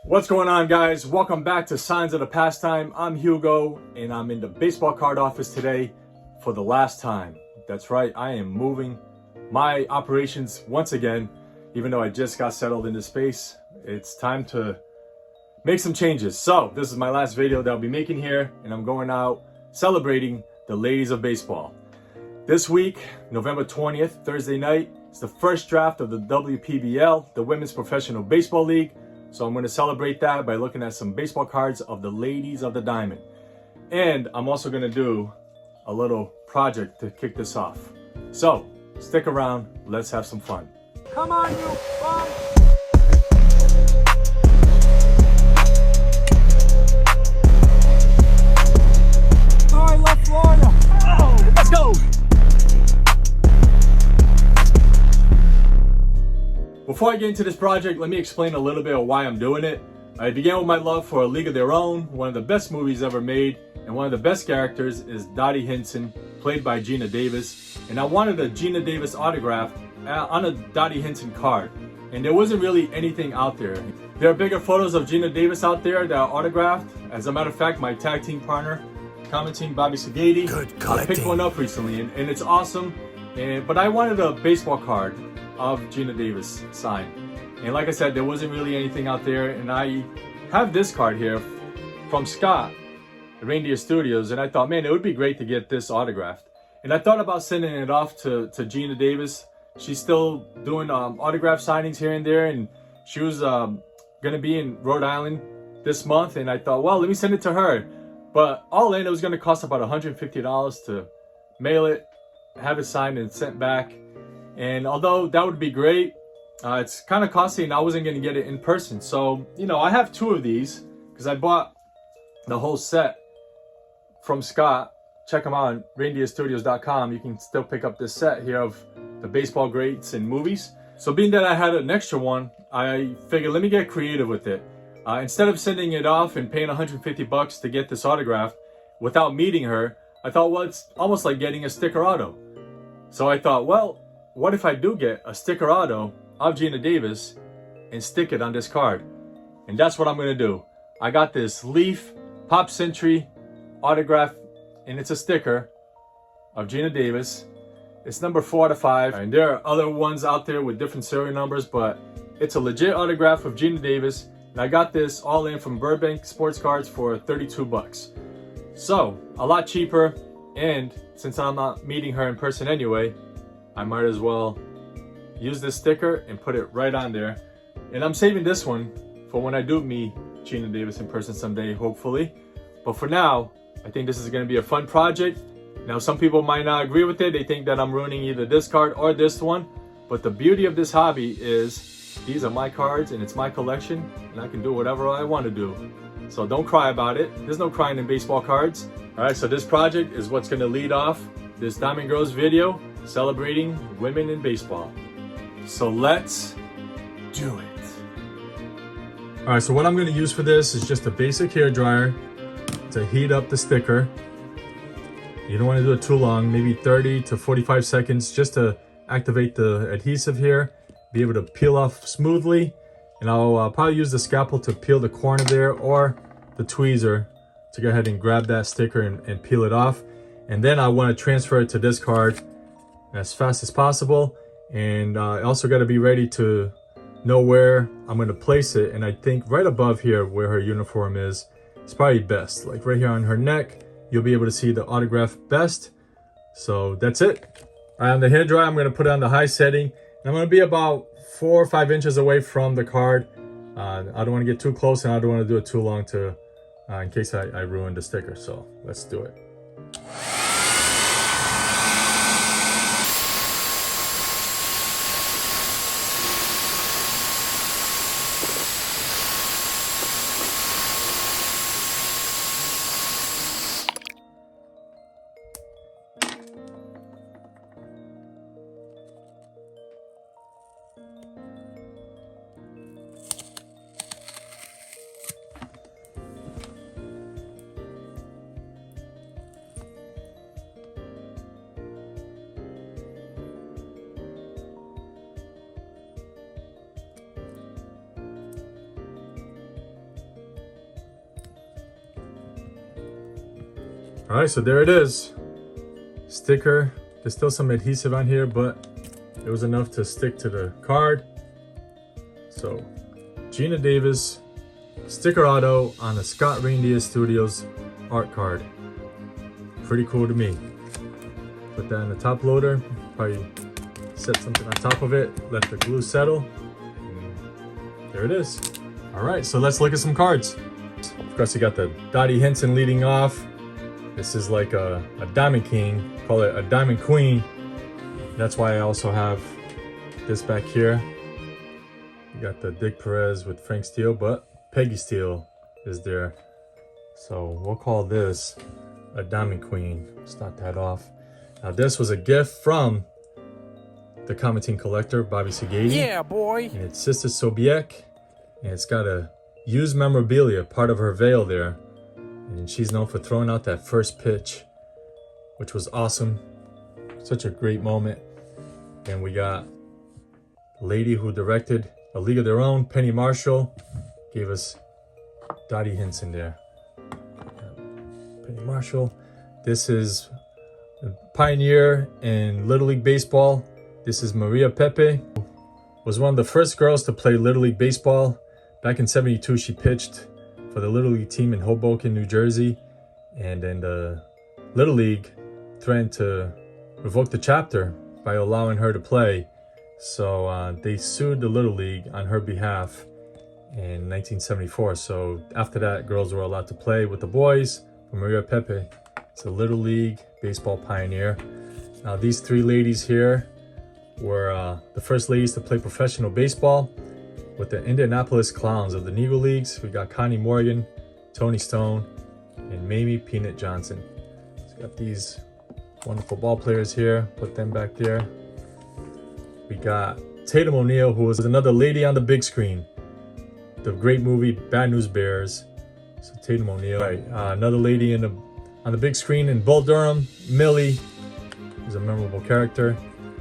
What's going on, guys? Welcome back to Signs of the Pastime. I'm Hugo and I'm in the baseball card office today for the last time. That's right, I am moving my operations once again. Even though I just got settled into space, it's time to make some changes. So this is my last video that I'll be making here, and I'm going out celebrating the ladies of baseball. This week, November 20th, Thursday night, is the first draft of the WPBL, the Women's Professional Baseball League. So I'm going to celebrate that by looking at some baseball cards of the ladies of the diamond. And I'm also going to do a little project to kick this off. So stick around, let's have some fun. Come on, you bum! Oh, I love Florida! Oh, let's go! Before I get into this project, let me explain a little bit of why I'm doing it. I began with my love for A League of Their Own, one of the best movies ever made, and one of the best characters is Dottie Hinson, played by Gina Davis. And I wanted a Gina Davis autograph on a Dottie Hinson card, and there wasn't really anything out there. There are bigger photos of Gina Davis out there that are autographed. As a matter of fact, my tag team partner, commenting Bobby Sagadi, picked one up recently, and it's awesome. But I wanted a baseball card of Gina Davis signed, and like I said, there wasn't really anything out there. And I have this card here from Scott at Reindeer Studios, and I thought, man, it would be great to get this autographed. And I thought about sending it off to Gina Davis. She's still doing autograph signings here and there, and she was gonna be in Rhode Island this month, and I thought, well, let me send it to her. But all in, it was gonna cost about $150 to mail it, have it signed and sent back. And although that would be great, it's kind of costly, and I wasn't going to get it in person. So, you know, I have two of these because I bought the whole set from Scott. Check them out on reindeerstudios.com. You can still pick up this set here of the baseball greats and movies. So being that I had an extra one, I figured, let me get creative with it. Instead of sending it off and paying $150 to get this autograph without meeting her, I thought, well, it's almost like getting a sticker auto. So I thought, well, what if I do get a sticker auto of Gina Davis and stick it on this card? And that's what I'm going to do. I got this Leaf Pop Century autograph, and it's a sticker of Gina Davis. It's number 4 out of 5. And there are other ones out there with different serial numbers, but it's a legit autograph of Gina Davis. And I got this all in from Burbank Sports Cards for $32. So a lot cheaper. And since I'm not meeting her in person anyway, I might as well use this sticker and put it right on there. And I'm saving this one for when I do meet Gina Davis in person someday, hopefully. But for now, I think this is going to be a fun project. Now, some people might not agree with it. They think that I'm ruining either this card or this one. But the beauty of this hobby is these are my cards and it's my collection, and I can do whatever I want to do. So don't cry about it. There's no crying in baseball cards. All right, so this project is what's going to lead off this Diamond Girls video celebrating women in baseball. So let's do it. All right, so what I'm going to use for this is just a basic hair dryer to heat up the sticker. You don't want to do it too long, maybe 30 to 45 seconds, just to activate the adhesive here, be able to peel off smoothly. And I'll probably use the scalpel to peel the corner there, or the tweezer to go ahead and grab that sticker and peel it off. And then I want to transfer it to this card as fast as possible. And I also got to be ready to know where I'm going to place it. And I think right above here where her uniform is probably best. Like right here on her neck, you'll be able to see the autograph best. So that's it. All right, on the hair dryer, I'm going to put it on the high setting. And I'm going to be about 4 or 5 inches away from the card. I don't want to get too close, and I don't want to do it too long to in case I ruin the sticker. So let's do it. All right, so there it is. Sticker. There's still some adhesive on here, but it was enough to stick to the card. So, Gina Davis, sticker auto on a Scott Reindeer Studios art card. Pretty cool to me. Put that in the top loader. Probably set something on top of it. Let the glue settle. And there it is. All right, so let's look at some cards. Of course, you got the Dottie Hinson leading off. This is like a Diamond King. Call it a Diamond Queen. That's why I also have this back here. You got the Dick Perez with Frank Steele, but Peggy Steele is there. So we'll call this a Diamond Queen. Start that off. Now this was a gift from the commenting collector, Bobby Segati. Yeah, boy. And it's Sister Sobiek. And it's got a used memorabilia, part of her veil there. And she's known for throwing out that first pitch, which was awesome. Such a great moment. And we got a lady who directed A League of Their Own, Penny Marshall, gave us Dottie Hinson there. Penny Marshall. This is a pioneer in Little League Baseball. This is Maria Pepe. Was one of the first girls to play Little League Baseball. Back in '72, she pitched for the Little League team in Hoboken, New Jersey. And then the Little League threatened to revoke the chapter by allowing her to play. So they sued the Little League on her behalf in 1974. So after that, girls were allowed to play with the boys. Maria Pepe, it's a Little League baseball pioneer. Now these three ladies here were the first ladies to play professional baseball with the Indianapolis Clowns of the Negro Leagues. We got Connie Morgan, Tony Stone, and Mamie Peanut Johnson. So we got these wonderful ball players here. Put them back there. We got Tatum O'Neal, who was another lady on the big screen. The great movie Bad News Bears. So Tatum O'Neal. Right, another lady on the big screen in Bull Durham, Millie, who's a memorable character.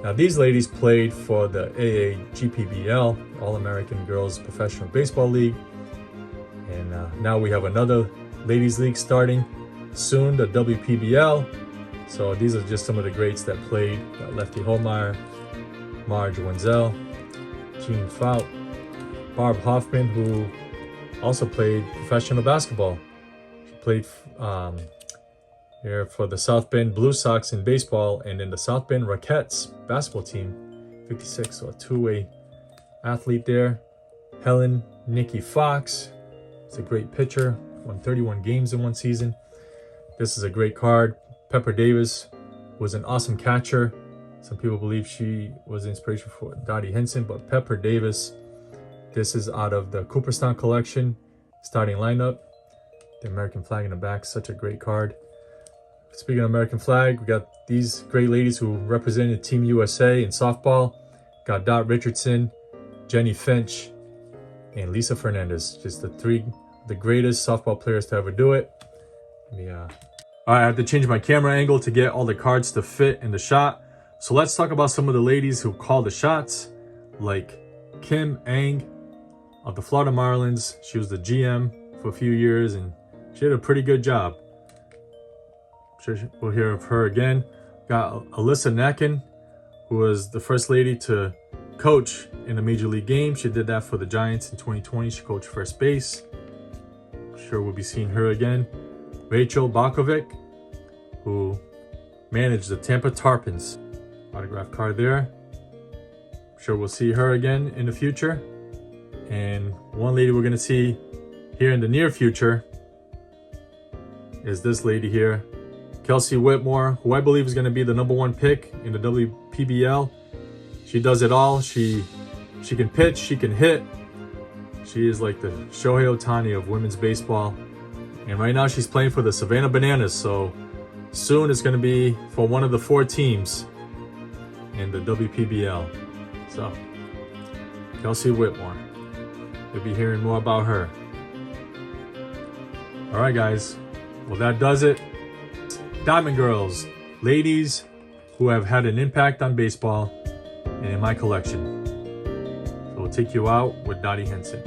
Now these ladies played for the AAGPBL, All-American Girls Professional Baseball League. And now we have another ladies league starting soon, the WPBL. So these are just some of the greats that played. Got Lefty Holmeyer, Marge Wenzel, Jean Fout, Barb Hoffman, who also played professional basketball. She played here for the South Bend Blue Sox in baseball and in the South Bend Rockettes basketball team, 56, so a two-way athlete there. Helen Nikki Fox, it's a great pitcher, won 31 games in one season. This is a great card. Pepper Davis was an awesome catcher. Some people believe she was the inspiration for Dottie Hinson, but Pepper Davis, this is out of the Cooperstown collection, starting lineup. The American flag in the back, such a great card. Speaking of American flag, we got these great ladies who represented Team USA in softball. Got Dot Richardson, Jenny Finch, and Lisa Fernandez. Just the greatest softball players to ever do it. All right, I have to change my camera angle to get all the cards to fit in the shot. So let's talk about some of the ladies who called the shots, like Kim Ang of the Florida Marlins. She was the GM for a few years and she did a pretty good job. I'm sure we'll hear of her again. Got Alyssa Nakin, who was the first lady to coach in a major league game. She did that for the Giants in 2020. She coached first base. I'm sure we'll be seeing her again. Rachel Balkovic, who managed the Tampa Tarpons. Autograph card there. I'm sure we'll see her again in the future. And one lady we're going to see here in the near future is this lady here, Kelsey Whitmore, who I believe is going to be the #1 pick in the WPBL. She does it all. She can pitch, she can hit. She is like the Shohei Ohtani of women's baseball. And right now she's playing for the Savannah Bananas. So soon it's going to be for one of the 4 teams in the WPBL. So Kelsey Whitmore. You'll be hearing more about her. All right, guys. Well, that does it. Diamond Girls, ladies who have had an impact on baseball and in my collection. So we'll take you out with Dottie Hinson.